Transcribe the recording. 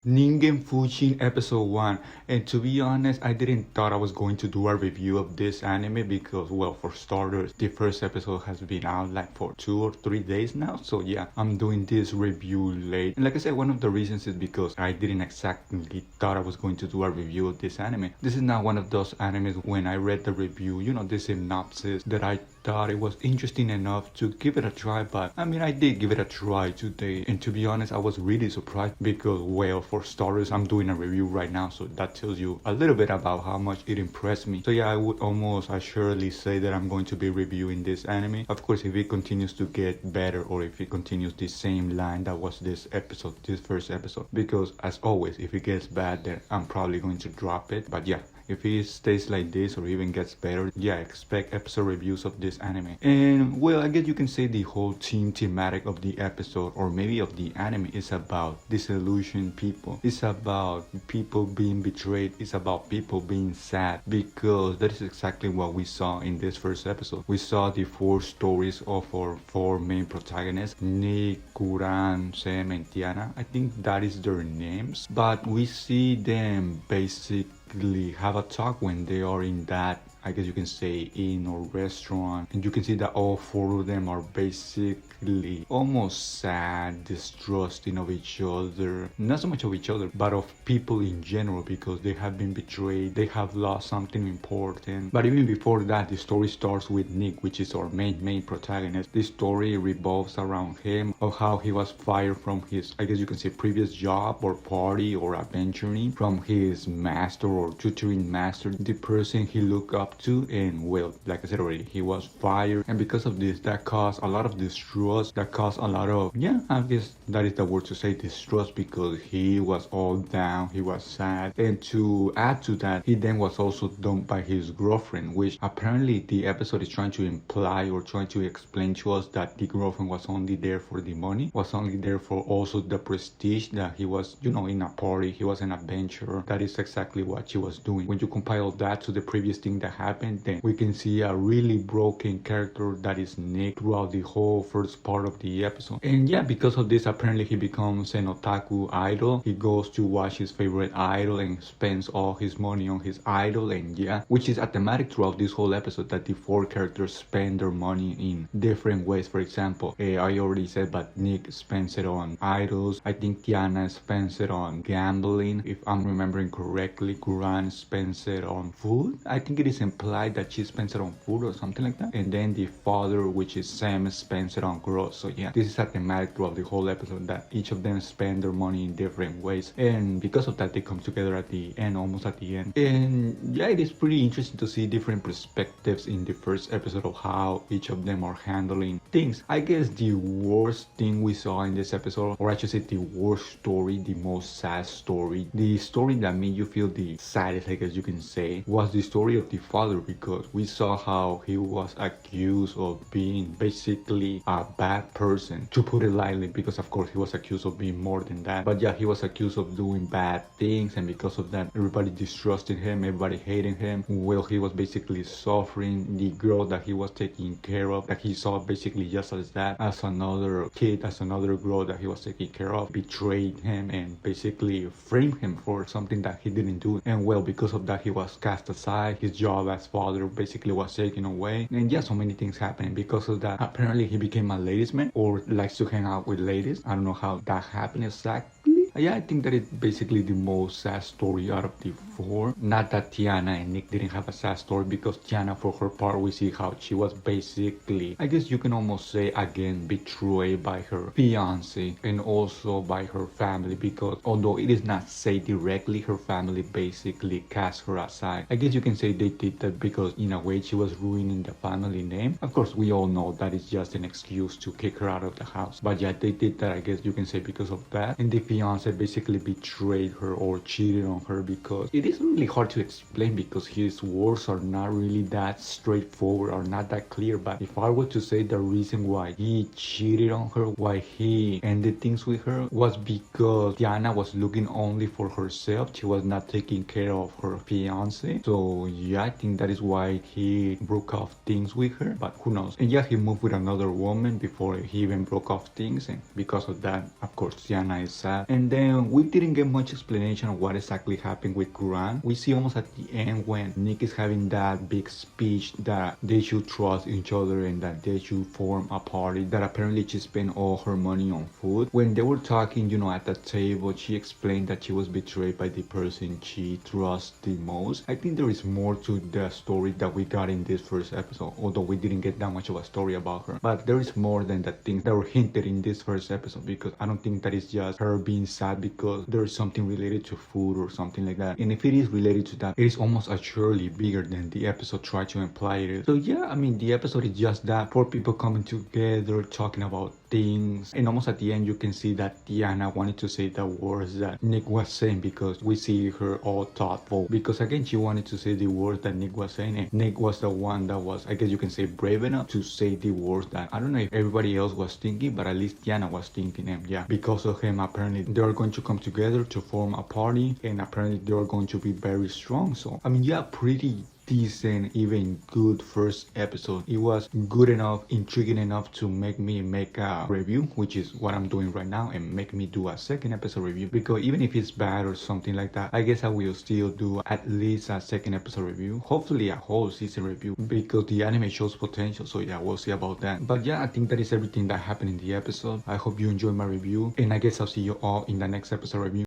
Ningen Fushin episode 1, and to be honest I didn't thought I was going to do a review of this anime because, well, for starters, the first episode has been out like for 2 or 3 days now, so yeah, I'm doing this review late. And like I said, one of the reasons is because I didn't exactly thought I was going to do a review of this anime. This is not one of those animes when I read the review, the synopsis, that I thought it was interesting enough to give it a try. But I mean, I did give it a try today, and to be honest, I was really surprised because, well, for starters, I'm doing a review right now, so that tells you a little bit about how much it impressed me. So yeah, I would almost assuredly say that I'm going to be reviewing this anime. Of course, if it continues to get better, or if it continues the same line that was this first episode, because as always, if it gets bad, then I'm probably going to drop it. But yeah, if it stays like this or even gets better, yeah, expect episode reviews of this anime. And well, I guess you can say the whole thematic of the episode, or maybe of the anime, is about disillusioned people. It's about people being betrayed. It's about people being sad, because that is exactly what we saw in this first episode. We saw the 4 stories of our 4 main protagonists, Nick, Curran, Sam, and Tiana. I think that is their names. But we see them basically have a talk when they are in that, I guess you can say, inn or restaurant, and you can see that all 4 of them are basically almost sad, distrusting of each other, not so much of each other, but of people in general, because they have been betrayed, they have lost something important. But even before that, the story starts with Nick, which is our main protagonist. This story revolves around him, of how he was fired from his, I guess you can say, previous job or party or adventuring, from his master or tutoring master, the person he looked up to. And well, like I said already, he was fired, and because of this, that caused a lot of distrust, that caused a lot of, yeah, I guess that is the word to say, distrust, because he was all down, he was sad. And to add to that, he then was also dumped by his girlfriend, which apparently the episode is trying to imply or trying to explain to us that the girlfriend was only there for the money, was only there for also the prestige, that he was, in a party, he was an adventurer. That is exactly what she was doing. When you compile that to the previous thing that happened, then we can see a really broken character that is Nick throughout the whole first part of the episode. And yeah, because of this, apparently he becomes an otaku idol. He goes to watch his favorite idol and spends all his money on his idol. And yeah, which is a thematic throughout this whole episode, that the 4 characters spend their money in different ways. For example, I already said, but Nick spends it on idols. I think Tiana spends it on gambling, if I'm remembering correctly. Kuran spends it on food. I think it is implied that she spends it on food or something like that. And then the father, which is Sam, spends it on girls. So yeah, this is a thematic throughout the whole episode, that each of them spend their money in different ways. And because of that, they come together at the end, almost at the end. And yeah, it is pretty interesting to see different perspectives in the first episode of how each of them are handling things. I guess the worst thing we saw in this episode, or I should say the worst story, the most sad story, the story that made you feel the saddest, I guess you can say, was the story of the father, because we saw how he was accused of being basically a bad person, to put it lightly, because of course he was accused of being more than that. But yeah, he was accused of doing bad things, and because of that, everybody distrusted him, everybody hated him. Well, he was basically suffering. The girl that he was taking care of, that he saw basically just as that, as another kid, as another girl that he was taking care of, betrayed him and basically framed him for something that he didn't do. And well, because of that, he was cast aside. His job as father basically was taken away. And yeah, so many things happened because of that. Apparently he became a ladies man, or likes to hang out with ladies. I don't know how that happened exactly. Yeah, I think that it's basically the most sad story out of the 4. Not that Tiana and Nick didn't have a sad story, because Tiana, for her part, we see how she was basically, I guess you can almost say again, betrayed by her fiance and also by her family, because although it is not said directly, her family basically cast her aside. I guess you can say they did that because in a way she was ruining the family name. Of course, we all know that is just an excuse to kick her out of the house. But yeah, they did that, I guess you can say, because of that. And the fiance basically betrayed her or cheated on her, because it is really hard to explain, because his words are not really that straightforward or not that clear. But if I were to say the reason why he cheated on her, why he ended things with her, was because Diana was looking only for herself. She was not taking care of her fiance. So yeah, I think that is why he broke off things with her, but who knows. And yeah, he moved with another woman before he even broke off things, and because of that, of course, Diana is sad. And And then we didn't get much explanation of what exactly happened with Curran. We see almost at the end when Nick is having that big speech that they should trust each other and that they should form a party, that apparently she spent all her money on food. When they were talking, at the table, she explained that she was betrayed by the person she trusts the most. I think there is more to the story that we got in this first episode, although we didn't get that much of a story about her. But there is more than the things that were hinted in this first episode, because I don't think that it's just her being sad because there's something related to food or something like that. And if it is related to that, it is almost assuredly bigger than the episode tried to imply it is. So yeah, I mean, the episode is just that, four people coming together, talking about things, and almost at the end you can see that Diana wanted to say the words that Nick was saying, because we see her all thoughtful, because again she wanted to say the words that Nick was saying, and Nick was the one that was, I guess you can say, brave enough to say the words that I don't know if everybody else was thinking, but at least Diana was thinking. And yeah, because of him, apparently they're going to come together to form a party, and apparently they're going to be very strong. So I mean, yeah, pretty decent, even good first episode. It was good enough, intriguing enough to make me make a review, which is what I'm doing right now, and make me do a second episode review. Because even if it's bad or something like that, I guess I will still do at least a second episode review, hopefully a whole season review, because the anime shows potential. So yeah, we'll see about that. But yeah, I think that is everything that happened in the episode. I hope you enjoyed my review, and I guess I'll see you all in the next episode review.